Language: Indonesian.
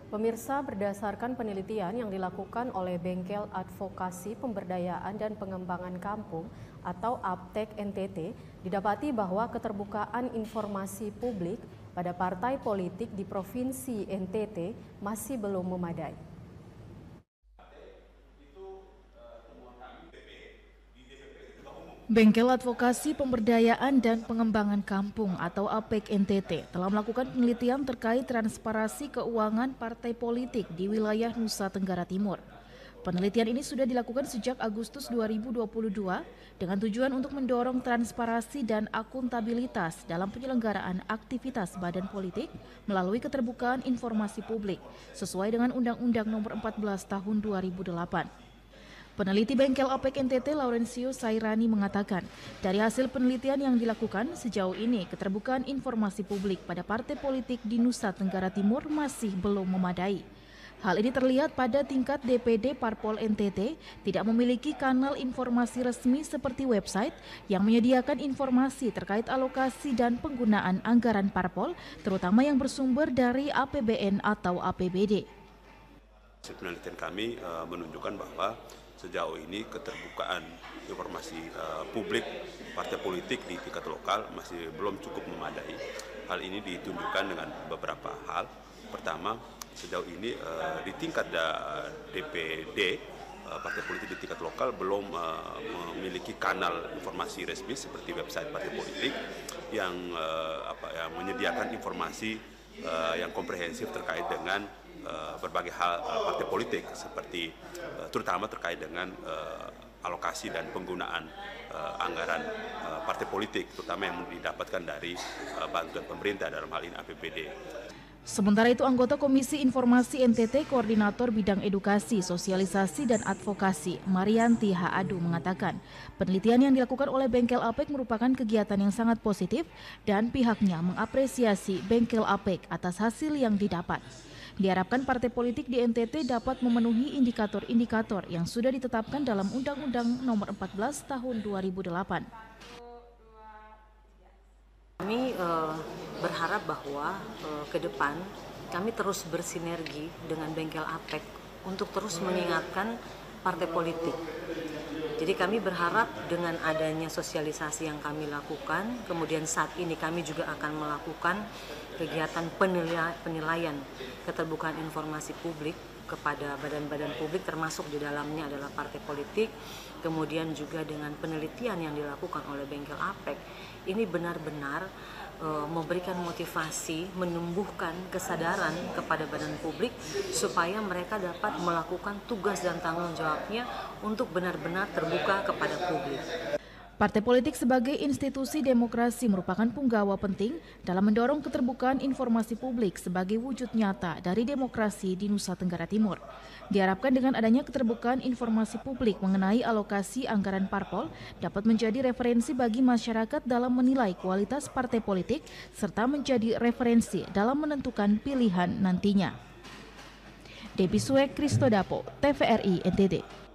Pemirsa, berdasarkan penelitian yang dilakukan oleh Bengkel Advokasi Pemberdayaan dan Pengembangan Kampung atau APTEK NTT, didapati bahwa keterbukaan informasi publik pada partai politik di Provinsi NTT masih belum memadai. Bengkel Advokasi Pemberdayaan dan Pengembangan Kampung atau APEK NTT telah melakukan penelitian terkait transparansi keuangan partai politik di wilayah Nusa Tenggara Timur. Penelitian ini sudah dilakukan sejak Agustus 2022 dengan tujuan untuk mendorong transparansi dan akuntabilitas dalam penyelenggaraan aktivitas badan politik melalui keterbukaan informasi publik sesuai dengan Undang-Undang Nomor 14 Tahun 2008. Peneliti Bengkel APEK NTT Laurencio Sairani mengatakan, dari hasil penelitian yang dilakukan sejauh ini keterbukaan informasi publik pada partai politik di Nusa Tenggara Timur masih belum memadai. Hal ini terlihat pada tingkat DPD Parpol NTT tidak memiliki kanal informasi resmi seperti website yang menyediakan informasi terkait alokasi dan penggunaan anggaran parpol, terutama yang bersumber dari APBN atau APBD. Penelitian kami menunjukkan bahwa sejauh ini keterbukaan informasi publik partai politik di tingkat lokal masih belum cukup memadai. Hal ini ditunjukkan dengan beberapa hal. Pertama, sejauh ini di tingkat DPD partai politik di tingkat lokal belum memiliki kanal informasi resmi seperti website partai politik yang menyediakan informasi yang komprehensif terkait dengan berbagai hal partai politik seperti terutama terkait dengan alokasi dan penggunaan anggaran partai politik terutama yang didapatkan dari bantuan pemerintah dalam hal ini APBD. Sementara itu, anggota Komisi Informasi NTT Koordinator Bidang Edukasi, Sosialisasi dan Advokasi Marianti Haadu mengatakan penelitian yang dilakukan oleh Bengkel APEK merupakan kegiatan yang sangat positif dan pihaknya mengapresiasi Bengkel APEK atas hasil yang didapat. Diharapkan partai politik di NTT dapat memenuhi indikator-indikator yang sudah ditetapkan dalam Undang-Undang Nomor 14 Tahun 2008. Kami berharap bahwa ke depan kami terus bersinergi dengan Bengkel APEK untuk terus mengingatkan partai politik. Jadi kami berharap dengan adanya sosialisasi yang kami lakukan, kemudian saat ini kami juga akan melakukan kegiatan penilaian keterbukaan informasi publik kepada badan-badan publik termasuk di dalamnya adalah partai politik, kemudian juga dengan penelitian yang dilakukan oleh Bengkel APEK, ini benar-benar memberikan motivasi, menumbuhkan kesadaran kepada badan publik supaya mereka dapat melakukan tugas dan tanggung jawabnya untuk benar-benar terbuka kepada publik. Partai politik sebagai institusi demokrasi merupakan punggawa penting dalam mendorong keterbukaan informasi publik sebagai wujud nyata dari demokrasi di Nusa Tenggara Timur. Diharapkan dengan adanya keterbukaan informasi publik mengenai alokasi anggaran parpol dapat menjadi referensi bagi masyarakat dalam menilai kualitas partai politik serta menjadi referensi dalam menentukan pilihan nantinya. Debbie Suek, Kristodapo, TVRI NTT.